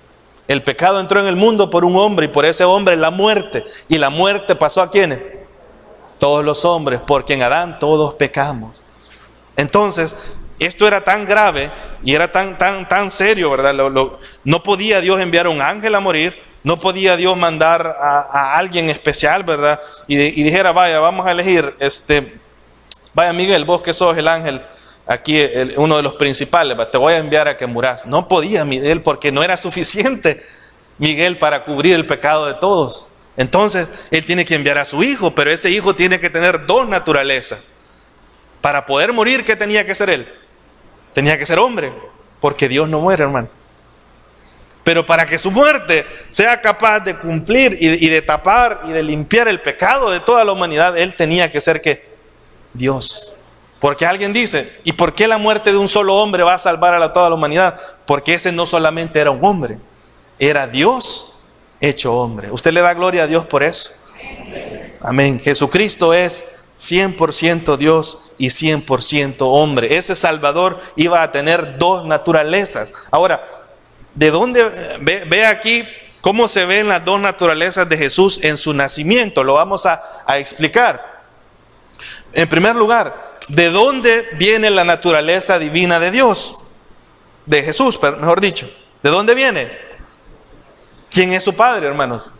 El pecado entró en el mundo por un hombre y por ese hombre la muerte. ¿Y la muerte pasó a quiénes? Todos los hombres, porque en Adán todos pecamos. Entonces, esto era tan grave y era tan serio, ¿verdad? No podía Dios enviar un ángel a morir, no podía Dios mandar a alguien especial, ¿verdad? Y dijera, vaya, vamos a elegir, vaya Miguel, vos que sos el ángel, aquí uno de los principales, te voy a enviar a que murás. No podía Miguel, porque no era suficiente Miguel para cubrir el pecado de todos. Entonces, Él tiene que enviar a su hijo, pero ese hijo tiene que tener dos naturalezas. Para poder morir, ¿qué tenía que ser Él? Tenía que ser hombre, porque Dios no muere, hermano. Pero para que su muerte sea capaz de cumplir y de tapar y de limpiar el pecado de toda la humanidad, Él tenía que ser ¿qué? Dios. Porque alguien dice, ¿y por qué la muerte de un solo hombre va a salvar a toda la humanidad? Porque ese no solamente era un hombre, era Dios hecho hombre. ¿Usted le da gloria a Dios por eso? Amén. Jesucristo es 100% Dios y 100% hombre. Ese Salvador iba a tener dos naturalezas. Ahora, ¿de dónde? Ve aquí cómo se ven las dos naturalezas de Jesús en su nacimiento. Lo vamos a explicar. En primer lugar, ¿de dónde viene la naturaleza divina de Dios? De Jesús, mejor dicho. ¿De dónde viene? ¿Quién es su Padre, hermanos?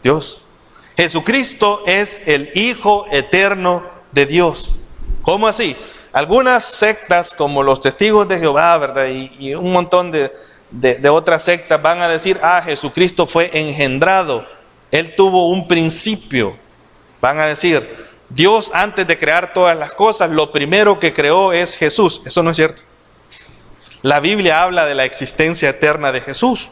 Dios. Jesucristo es el Hijo eterno de Dios. ¿Cómo así? Algunas sectas como los Testigos de Jehová, ¿verdad? Y un montón de otras sectas van a decir, Jesucristo fue engendrado. Él tuvo un principio. Van a decir, Dios antes de crear todas las cosas, lo primero que creó es Jesús. Eso no es cierto. La Biblia habla de la existencia eterna de Jesús.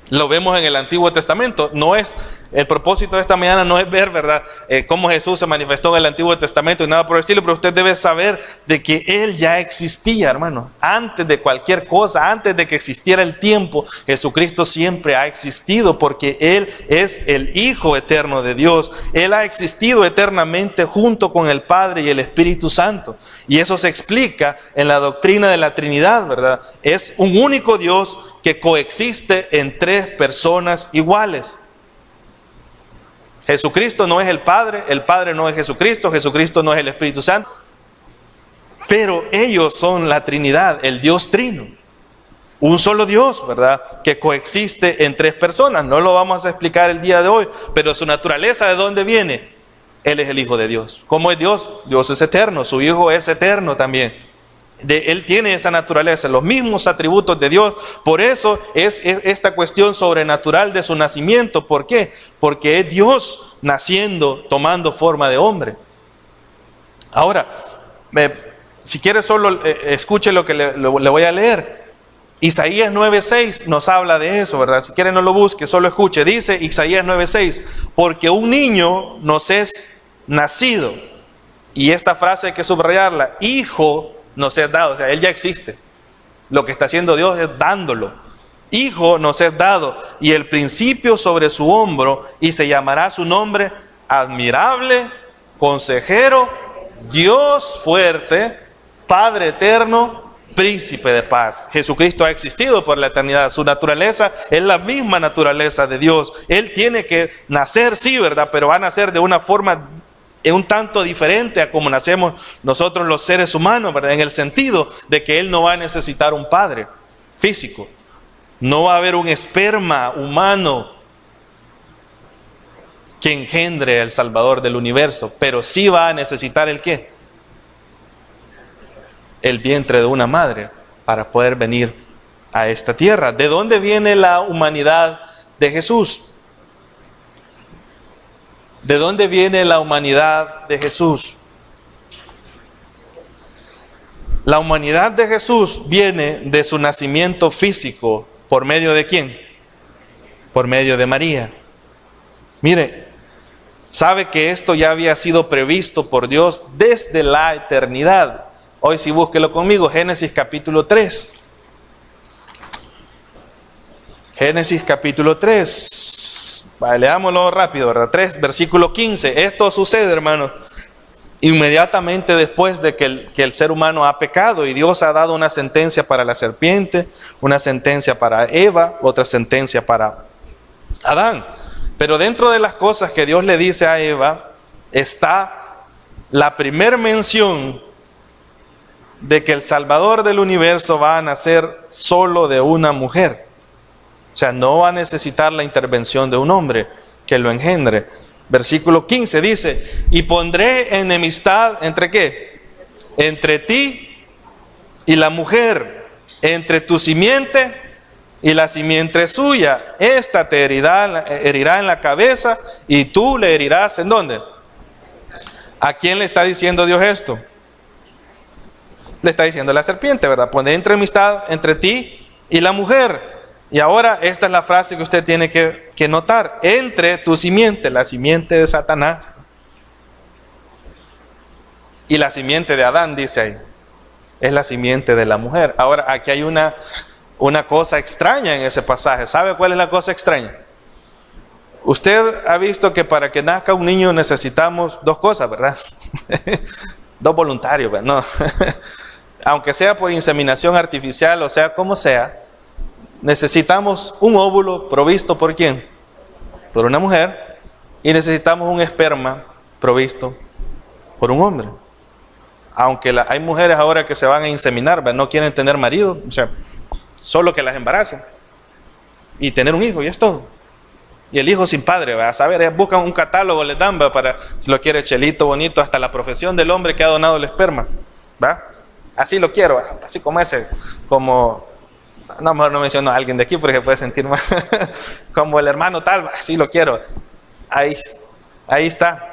Lo vemos en el Antiguo Testamento. No es, el propósito de esta mañana no es ver, ¿verdad?, cómo Jesús se manifestó en el Antiguo Testamento y nada por el estilo, pero usted debe saber de que Él ya existía, hermano. Antes de cualquier cosa, antes de que existiera el tiempo, Jesucristo siempre ha existido porque Él es el Hijo eterno de Dios. Él ha existido eternamente junto con el Padre y el Espíritu Santo. Y eso se explica en la doctrina de la Trinidad, ¿verdad? Es un único Dios que coexiste en tres personas iguales. Jesucristo no es el Padre no es Jesucristo, Jesucristo no es el Espíritu Santo, pero ellos son la Trinidad, el Dios Trino. Un solo Dios, ¿verdad?, que coexiste en tres personas. No lo vamos a explicar el día de hoy, pero su naturaleza, ¿de dónde viene? Él es el Hijo de Dios. ¿Cómo es Dios? Dios es eterno, su Hijo es eterno también. Él tiene esa naturaleza, los mismos atributos de Dios. Por eso es esta cuestión sobrenatural de su nacimiento. ¿Por qué? Porque es Dios naciendo, tomando forma de hombre. Ahora, si quiere solo escuche lo que le voy a leer. Isaías 9:6 nos habla de eso, ¿verdad? Si quiere no lo busque, solo escuche. Dice Isaías 9:6, porque un niño nos es nacido. Y esta frase hay que subrayarla, hijo nos es dado, o sea, Él ya existe. Lo que está haciendo Dios es dándolo. Hijo nos es dado, y el principio sobre su hombro, y se llamará su nombre admirable, consejero, Dios fuerte, Padre eterno, príncipe de paz. Jesucristo ha existido por la eternidad. Su naturaleza es la misma naturaleza de Dios. Él tiene que nacer, sí, ¿verdad? Pero va a nacer de una forma un tanto diferente a como nacemos nosotros los seres humanos, ¿verdad? En el sentido de que Él no va a necesitar un padre físico. No va a haber un esperma humano que engendre al Salvador del universo, pero sí va a necesitar ¿el qué? El vientre de una madre para poder venir a esta tierra. ¿De dónde viene la humanidad de Jesús? ¿De dónde viene la humanidad de Jesús? La humanidad de Jesús viene de su nacimiento físico. ¿Por medio de quién? Por medio de María. Mire, sabe que esto ya había sido previsto por Dios desde la eternidad. Hoy sí búsquelo conmigo, Génesis capítulo 3. Génesis capítulo 3. Vale, leámoslo rápido, ¿verdad? 3, versículo 15. Esto sucede, hermanos, inmediatamente después de que el ser humano ha pecado y Dios ha dado una sentencia para la serpiente, una sentencia para Eva, otra sentencia para Adán. Pero dentro de las cosas que Dios le dice a Eva está la primer mención de que el Salvador del universo va a nacer solo de una mujer. O sea, no va a necesitar la intervención de un hombre que lo engendre. Versículo 15 dice, y pondré enemistad, ¿entre qué? Entre ti y la mujer, entre tu simiente y la simiente suya. Esta te herirá en la cabeza y tú le herirás, ¿en dónde? ¿A quién le está diciendo Dios esto? Le está diciendo a la serpiente, ¿verdad? Pondré enemistad entre ti y la mujer. Y ahora esta es la frase que usted tiene que notar. Entre tu simiente, la simiente de Satanás, y la simiente de Adán, dice ahí, es la simiente de la mujer. Ahora, aquí hay una cosa extraña en ese pasaje. ¿Sabe cuál es la cosa extraña? Usted ha visto que para que nazca un niño necesitamos dos cosas, ¿verdad? Dos voluntarios, ¿verdad? No. Aunque sea por inseminación artificial, o sea, como sea, necesitamos un óvulo provisto ¿por quién? Por una mujer. Y necesitamos un esperma provisto por un hombre. Aunque hay mujeres ahora que se van a inseminar, ¿verdad? No quieren tener marido, o sea, solo que las embaracen. y tener un hijo, y es todo. Y el hijo sin padre, ¿va? A saber, buscan un catálogo, les dan, ¿va? Para, si lo quiere chelito, bonito, hasta la profesión del hombre que ha donado el esperma, ¿va? Así lo quiero, así como ese, como, no, mejor no menciono a alguien de aquí porque puede sentir mal, como el hermano tal, así lo quiero. Ahí está.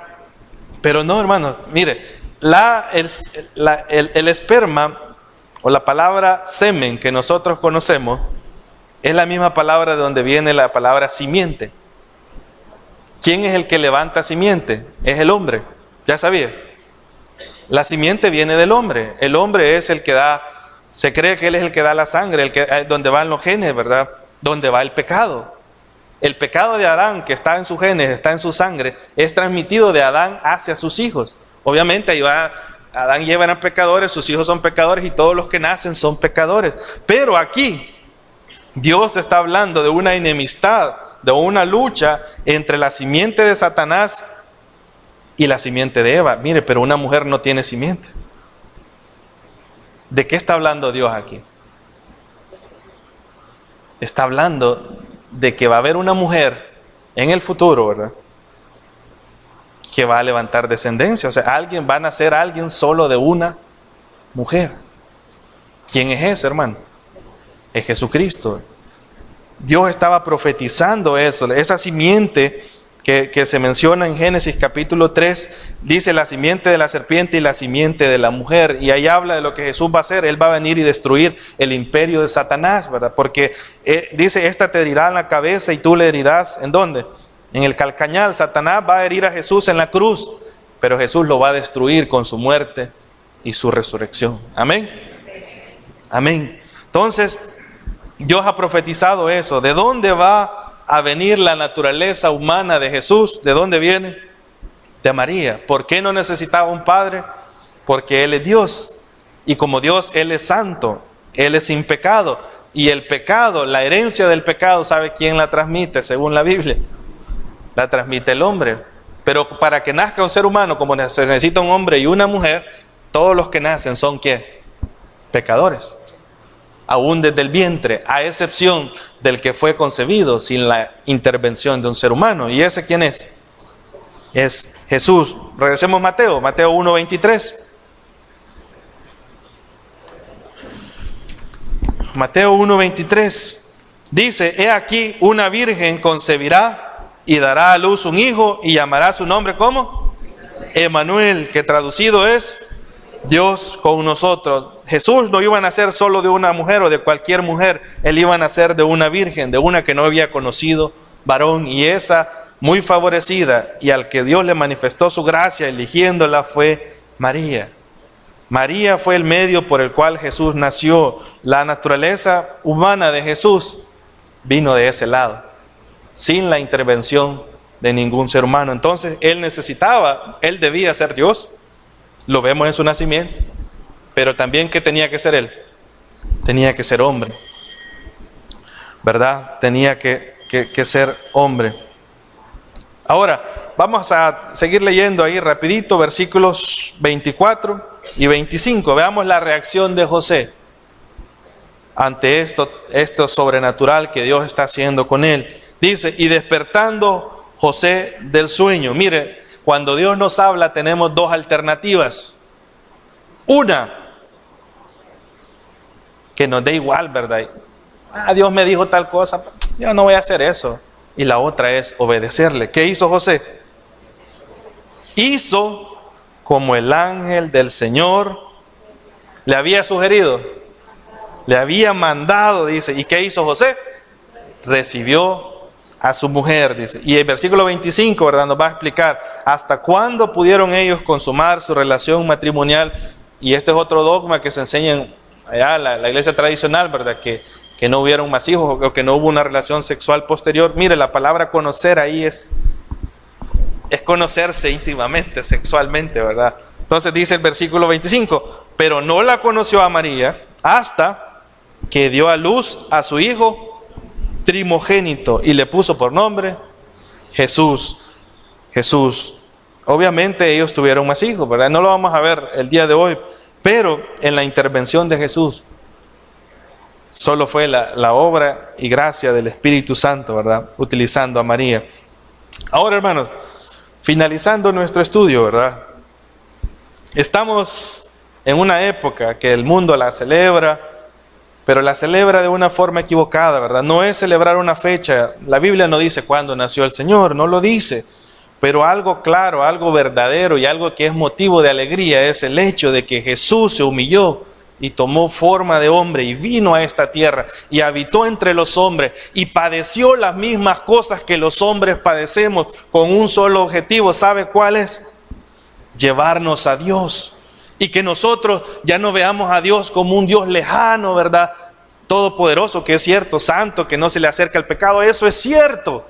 Pero no, hermanos, mire, el esperma o la palabra semen que nosotros conocemos es la misma palabra de donde viene la palabra simiente. ¿Quién es el que levanta simiente? Es el hombre. ¿Ya sabía? La simiente viene del hombre. El hombre es el que da, se cree que él es el que da la sangre, donde van los genes, ¿verdad? Donde va el pecado. El pecado de Adán, que está en sus genes, está en su sangre, es transmitido de Adán hacia sus hijos. Obviamente ahí va, Adán lleva a pecadores, sus hijos son pecadores y todos los que nacen son pecadores. Pero aquí Dios está hablando de una enemistad, de una lucha entre la simiente de Satanás y la simiente de Eva. Mire, pero una mujer no tiene simiente. ¿De qué está hablando Dios aquí? Está hablando de que va a haber una mujer en el futuro, ¿verdad? Que va a levantar descendencia. O sea, alguien va a nacer, alguien solo de una mujer. ¿Quién es ese, hermano? Es Jesucristo. Dios estaba profetizando eso, esa simiente que se menciona en Génesis capítulo 3, dice la simiente de la serpiente y la simiente de la mujer, y ahí habla de lo que Jesús va a hacer. Él va a venir y destruir el imperio de Satanás, ¿verdad? Porque dice, esta te herirá en la cabeza y tú le herirás, ¿en dónde? En el calcañal. Satanás va a herir a Jesús en la cruz, pero Jesús lo va a destruir con su muerte y su resurrección. Amén. Amén. Entonces, Dios ha profetizado eso. ¿De dónde va a venir la naturaleza humana de Jesús? ¿De dónde viene? De María. ¿Por qué no necesitaba un padre? Porque Él es Dios. Y como Dios, Él es santo. Él es sin pecado. Y el pecado, la herencia del pecado, ¿sabe quién la transmite? Según la Biblia, la transmite el hombre. Pero para que nazca un ser humano, como se necesita un hombre y una mujer, todos los que nacen son ¿qué? Pecadores. Aún desde el vientre, a excepción del que fue concebido sin la intervención de un ser humano. ¿Y ese quién es? Es Jesús. Regresemos a Mateo 1:23. Mateo 1:23 dice, he aquí una virgen concebirá y dará a luz un hijo y llamará su nombre ¿cómo? Emmanuel, que traducido es Dios con nosotros. Jesús no iba a nacer solo de una mujer o de cualquier mujer. Él iba a nacer de una virgen, de una que no había conocido varón. Y esa muy favorecida y al que Dios le manifestó su gracia eligiéndola fue María. María fue el medio por el cual Jesús nació. La naturaleza humana de Jesús vino de ese lado, sin la intervención de ningún ser humano. Entonces Él debía ser Dios. Lo vemos en su nacimiento. Pero también, ¿qué tenía que ser Él? Tenía que ser hombre, ¿verdad? Tenía que ser hombre. Ahora, vamos a seguir leyendo ahí rapidito, versículos 24 y 25. Veamos la reacción de José ante esto sobrenatural que Dios está haciendo con él. Dice, y despertando José del sueño. Mire, cuando Dios nos habla tenemos dos alternativas. Una, que nos dé igual, ¿verdad? Dios me dijo tal cosa, yo no voy a hacer eso. Y la otra es obedecerle. ¿Qué hizo José? Hizo como el ángel del Señor le había sugerido, le había mandado, dice. ¿Y qué hizo José? Recibió a su mujer, dice. Y el versículo 25, ¿verdad?, nos va a explicar hasta cuándo pudieron ellos consumar su relación matrimonial. Y este es otro dogma que se enseña allá la iglesia tradicional, ¿verdad?, que no hubieron más hijos o que no hubo una relación sexual posterior. Mire, la palabra conocer ahí es conocerse íntimamente, sexualmente, ¿verdad? Entonces dice el versículo 25, pero no la conoció a María hasta que dio a luz a su hijo primogénito y le puso por nombre Jesús. Jesús. Obviamente ellos tuvieron más hijos, ¿verdad? No lo vamos a ver el día de hoy, pero en la intervención de Jesús Solo fue la obra y gracia del Espíritu Santo, ¿verdad? Utilizando a María. Ahora, hermanos, finalizando nuestro estudio, ¿verdad? Estamos en una época que el mundo la celebra, pero la celebra de una forma equivocada, ¿verdad? No es celebrar una fecha. La Biblia no dice cuándo nació el Señor, no lo dice. Pero algo claro, algo verdadero y algo que es motivo de alegría es el hecho de que Jesús se humilló y tomó forma de hombre y vino a esta tierra y habitó entre los hombres y padeció las mismas cosas que los hombres padecemos con un solo objetivo. ¿Sabe cuál es? Llevarnos a Dios. Y que nosotros ya no veamos a Dios como un Dios lejano, ¿verdad? Todopoderoso, que es cierto, santo, que no se le acerca al pecado, eso es cierto.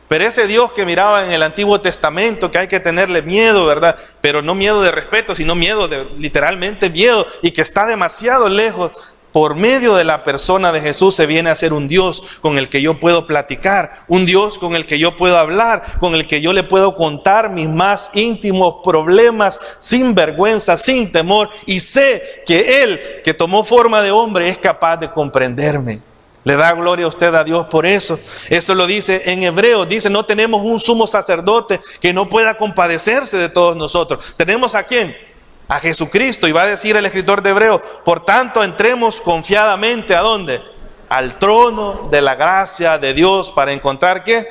Pero ese Dios que miraba en el Antiguo Testamento, que hay que tenerle miedo, ¿verdad? Pero no miedo de respeto, sino miedo de, literalmente miedo, y que está demasiado lejos. Por medio de la persona de Jesús se viene a ser un Dios con el que yo puedo platicar, un Dios con el que yo puedo hablar, con el que yo le puedo contar mis más íntimos problemas sin vergüenza, sin temor, y sé que Él, que tomó forma de hombre, es capaz de comprenderme. Le da gloria a usted a Dios por eso. Eso lo dice en Hebreos. Dice, no tenemos un sumo sacerdote que no pueda compadecerse de todos nosotros. ¿Tenemos a quién? A Jesucristo. Y va a decir el escritor de Hebreos, por tanto entremos confiadamente, ¿a dónde? Al trono de la gracia de Dios para encontrar, ¿qué?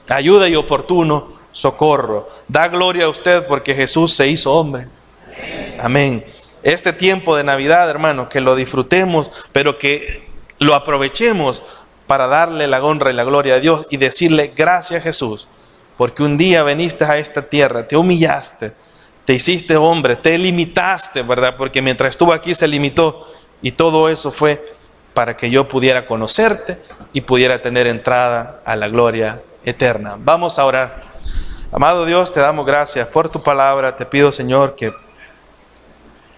Ayuda y oportuno socorro. Da gloria a usted porque Jesús se hizo hombre. Amén. Este tiempo de Navidad, hermano, que lo disfrutemos, pero que lo aprovechemos para darle la honra y la gloria a Dios y decirle gracias, Jesús, porque un día viniste a esta tierra, te humillaste, te hiciste hombre, te limitaste, ¿verdad? Porque mientras estuvo aquí se limitó, y todo eso fue para que yo pudiera conocerte y pudiera tener entrada a la gloria eterna. Vamos a orar. Amado Dios, te damos gracias por tu palabra. Te pido, Señor, que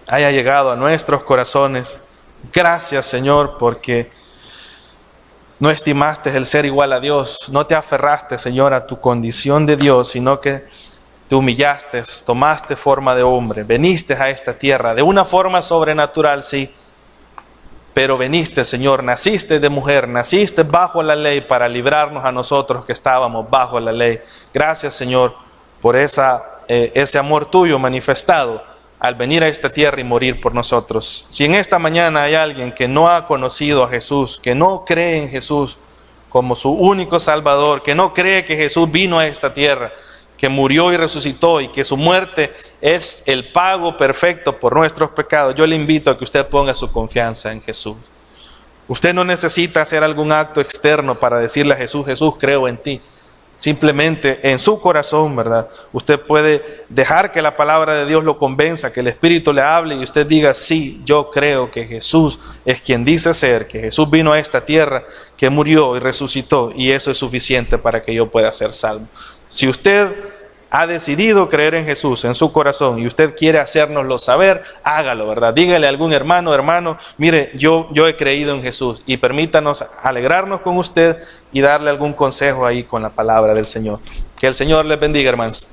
haya llegado a nuestros corazones. Gracias, Señor, porque no estimaste el ser igual a Dios. No te aferraste, Señor, a tu condición de Dios, sino que te humillaste, tomaste forma de hombre, veniste a esta tierra de una forma sobrenatural, sí, pero veniste, Señor, naciste de mujer, naciste bajo la ley para librarnos a nosotros que estábamos bajo la ley. Gracias, Señor, por ese amor tuyo manifestado al venir a esta tierra y morir por nosotros. Si en esta mañana hay alguien que no ha conocido a Jesús, que no cree en Jesús como su único Salvador, que no cree que Jesús vino a esta tierra, que murió y resucitó y que su muerte es el pago perfecto por nuestros pecados, yo le invito a que usted ponga su confianza en Jesús. Usted no necesita hacer algún acto externo para decirle a Jesús, Jesús, creo en ti. Simplemente en su corazón, ¿verdad? Usted puede dejar que la palabra de Dios lo convenza, que el Espíritu le hable y usted diga, sí, yo creo que Jesús es quien dice ser, que Jesús vino a esta tierra, que murió y resucitó, y eso es suficiente para que yo pueda ser salvo. Si usted ha decidido creer en Jesús en su corazón y usted quiere hacérnoslo saber, hágalo, ¿verdad? Dígale a algún hermano, mire, yo he creído en Jesús, y permítanos alegrarnos con usted y darle algún consejo ahí con la palabra del Señor. Que el Señor les bendiga, hermanos.